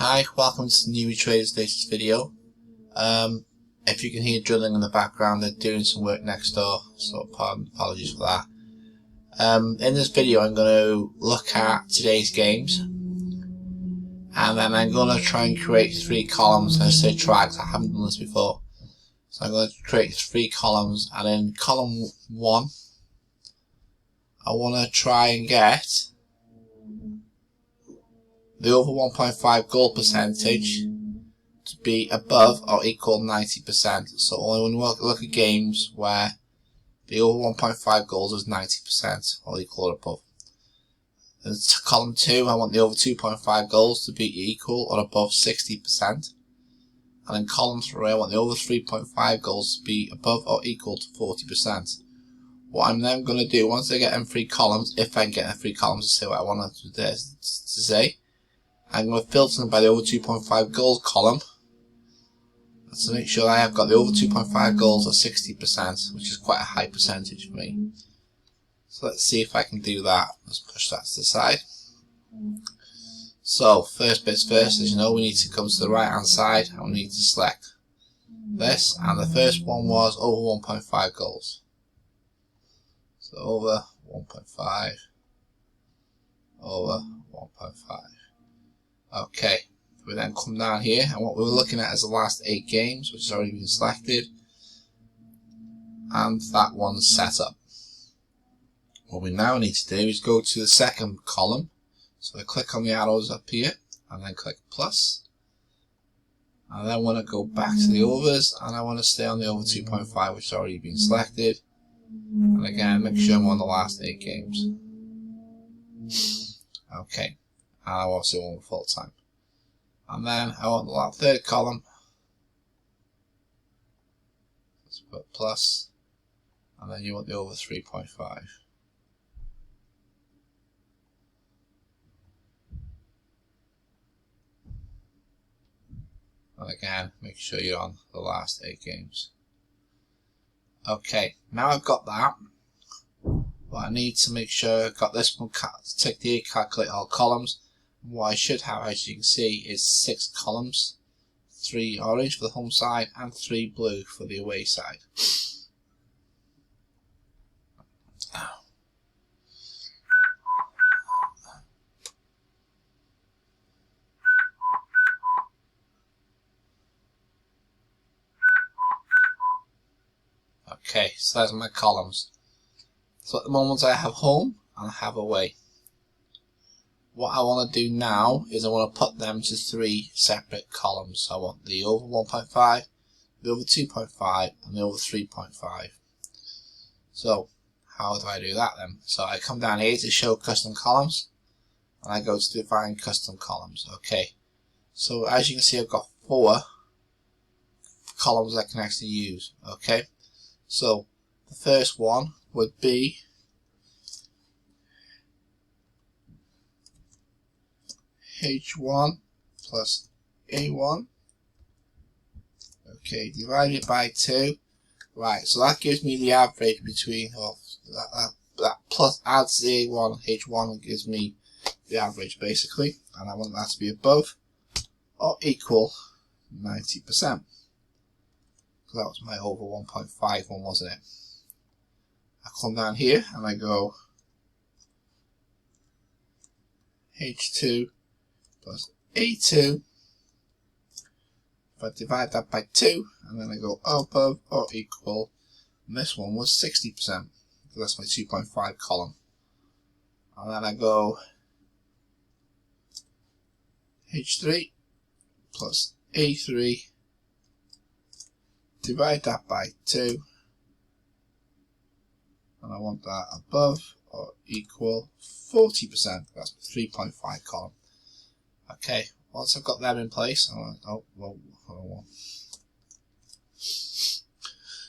Hi, welcome to the Newbie Traders latest video. If you can hear drilling in the background, they're doing some work next door, so apologies for that. In this video I'm going to look at today's games, and then I'm going to try and create 3 columns. I say try because I haven't done this before. So I'm going to create 3 columns, and in column 1 I want to try and get the over 1.5 goal percentage to be above or equal 90%. So only when we look at games where the over 1.5 goals is 90% or equal or above. In column 2, I want the over 2.5 goals to be equal or above 60%. And in column 3, I want the over 3.5 goals to be above or equal to 40%. What I'm then going to do, once I get in 3 columns, if I can get in 3 columns to say what I want to say, I'm going to filter them by the over 2.5 goals column to make sure I have got the over 2.5 goals at 60%, which is quite a high percentage for me. So let's see if I can do that. Let's push that to the side. So first bits first, as you know, we need to come to the right hand side and we need to select this, and the first one was over 1.5 goals. So over 1.5, over 1.5. Okay, we then come down here, and what we were looking at is the last 8 games, which has already been selected, and that one's set up. What we now need to do is go to the second column. So I click on the arrows up here, and then click plus, and then I want to go back to the overs, and I want to stay on the over 2.5, which has already been selected, and again make sure I'm on the last 8 games. Okay. And I also want full time. And then I want the third column. Let's put plus. And then you want the over 3.5. And again, make sure you're on the last 8 games. Okay, now I've got that. But I need to make sure I've got this one, tick the calculate all columns. What I should have, as you can see, is 6 columns, 3 orange for the home side and 3 blue for the away side. Okay, so those are my columns. So at the moment I have home and I have away. What I want to do now is I want to put them to 3 separate columns. So I want the over 1.5, the over 2.5 and the over 3.5. So how do I do that then? So I come down here to show custom columns and I go to define custom columns. Okay, so as you can see I've got 4 columns I can actually use. Okay, so the first one would be H1 plus A1, okay, divided by 2. Right, so that gives me the average between, that plus adds the A1 H1 gives me the average basically, and I want that to be above or equal 90%. Because that was my over 1.5 one, wasn't it? I come down here and I go H2 plus A2. If I divide that by 2, and then I go above or equal, and this one was 60%, so that's my 2.5 column. And then I go H3 plus A3, divide that by 2, and I want that above or equal 40%, that's my 3.5 column. Okay, once I've got them in place,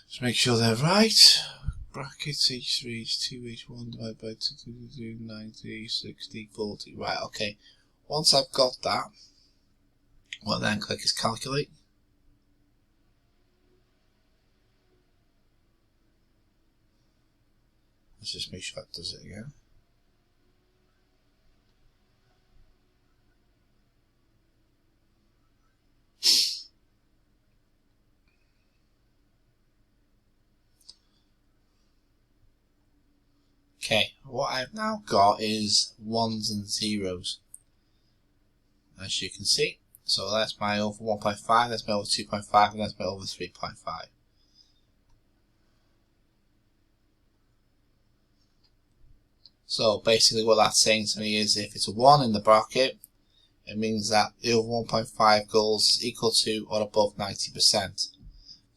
just make sure they're right. Brackets H3 is 2H1 divided by 2, 90, 60, 40. Right, okay. Once I've got that, what then click is calculate. Let's just make sure that does it again. Okay, what I've now got is 1s and 0s, as you can see. So that's my over 1.5, that's my over 2.5, and that's my over 3.5. So basically what that's saying to me is if it's a 1 in the bracket, it means that the over 1.5 goals is equal to or above 90%. If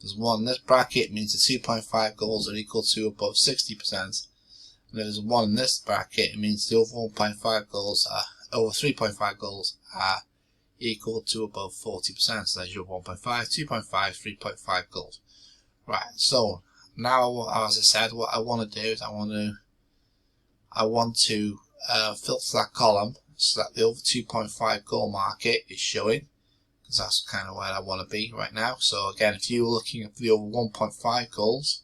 there's 1 in this bracket, it means the 2.5 goals are equal to above 60%. And if there's 1 in this bracket, it means the over 1.5 goals are over 3.5 goals are equal to above 40%. So there's your 1.5, 2.5, 3.5 goals. Right, so now as I said, what I want to do is I want to filter that column so that the over 2.5 goal market is showing, because that's kind of where I want to be right now. So again, if you were looking at the over 1.5 goals,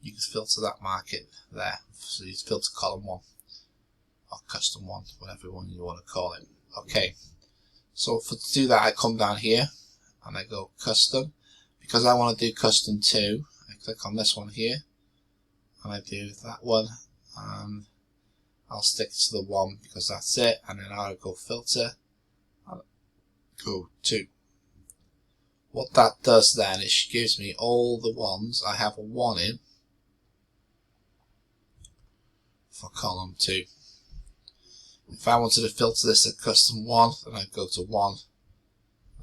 you can filter that market there. So you filter column 1 or custom 1, whatever one you want to call it. Okay, so to do that, I come down here and I go custom. Because I want to do custom 2, I click on this one here and I do that one, and I'll stick to the 1 because that's it, and then I'll go filter, I'll go 2. What that does then is it gives me all the ones I have a 1 in for column 2. If I wanted to filter this at custom 1, then I go to 1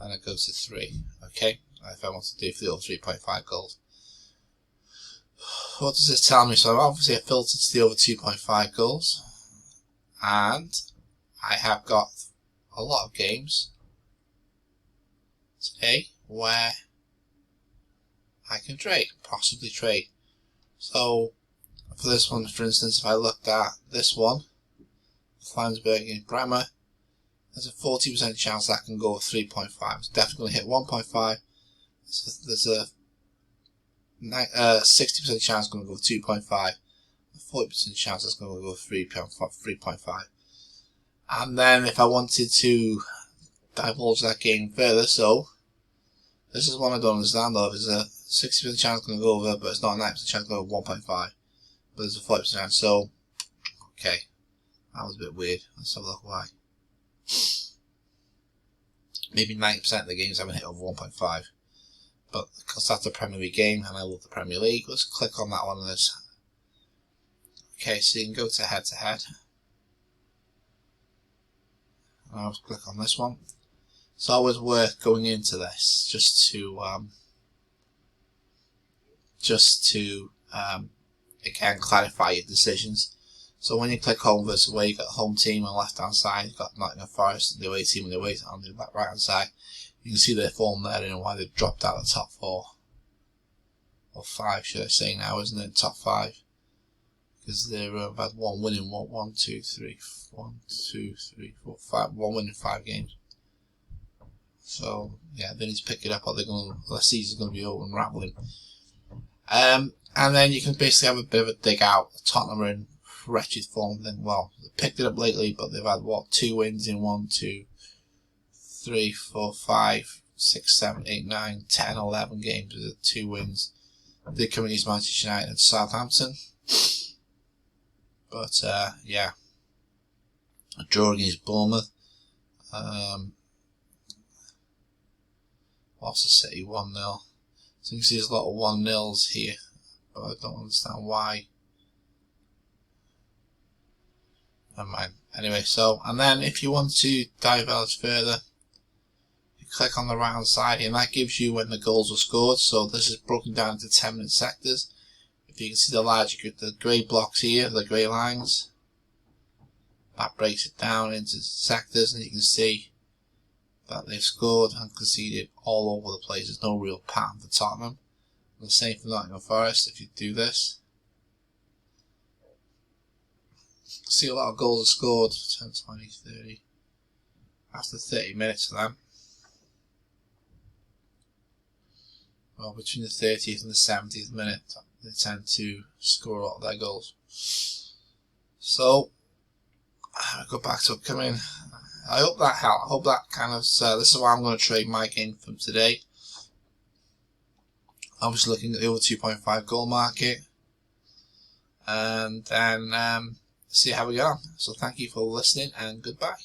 and I go to 3. Okay, if I want to do for the over 3.5 goals. What does this tell me? So obviously I filtered to the over 2.5 goals, and I have got a lot of games today where I can trade, possibly trade. So for this one, for instance, if I looked at this one, Flansburg in Bremer, there's a 40% chance that can go with 3.5. It's definitely going to hit 1.5. There's a 60% chance it's going to go with 2.5. A 40% chance it's going to go with 3.5. And then if I wanted to divulge that game further, so this is one I don't understand though. There's a 60% chance it's going to go over, but it's not a 90% chance to go over 1.5. But there's a 40% chance. So okay, that was a bit weird. Let's have a look why. Maybe 90% of the games haven't hit over 1.5. But because that's a Premier League game and I love the Premier League, let's click on that one of this. Okay, so you can go to head to head. And I'll click on this one. It's always worth going into this just to again clarify your decisions. So when you click home versus away, you've got home team on the left hand side, you've got Nottingham Forest, the away team on the away on the right hand side. You can see their form there and why they've dropped out of the top 4 or 5, should I say now, isn't it? Top 5, because they've had one winning, one, two, three, 4, 5, one winning 5 games. So yeah, they need to pick it up, or they're going to, the season's going to be over and rattling. And then you can basically have a bit of a dig out. Tottenham are in wretched form. Then well, they picked it up lately, but they've had what, 2 wins in 1, 2, 3, 4, 5, 6, 7, 8, 9, 10, 11 games with 2 wins. They come against Manchester United and Southampton. But yeah, a draw against Bournemouth. Lost to City 1-0. So you can see there's a lot of 1-0s here, but I don't understand why. Never mind. Anyway, so, and then if you want to divulge further, you click on the right hand side and that gives you when the goals were scored. So this is broken down into 10-minute sectors. If you can see the grey blocks here, the grey lines, that breaks it down into sectors, and you can see that they've scored and conceded all over the place. There's no real pattern for Tottenham. And the same for Nottingham Forest. If you do this, see a lot of goals are scored 10, 20, 30 after 30 minutes for them. Well, between the 30th and the 70th minute they tend to score a lot of their goals. So I'll go back to upcoming. I hope that helped. I hope that kind of this is why I'm going to trade my game from today. I was looking at the over 2.5 goal market. and then see how we get on. So thank you for listening, and goodbye.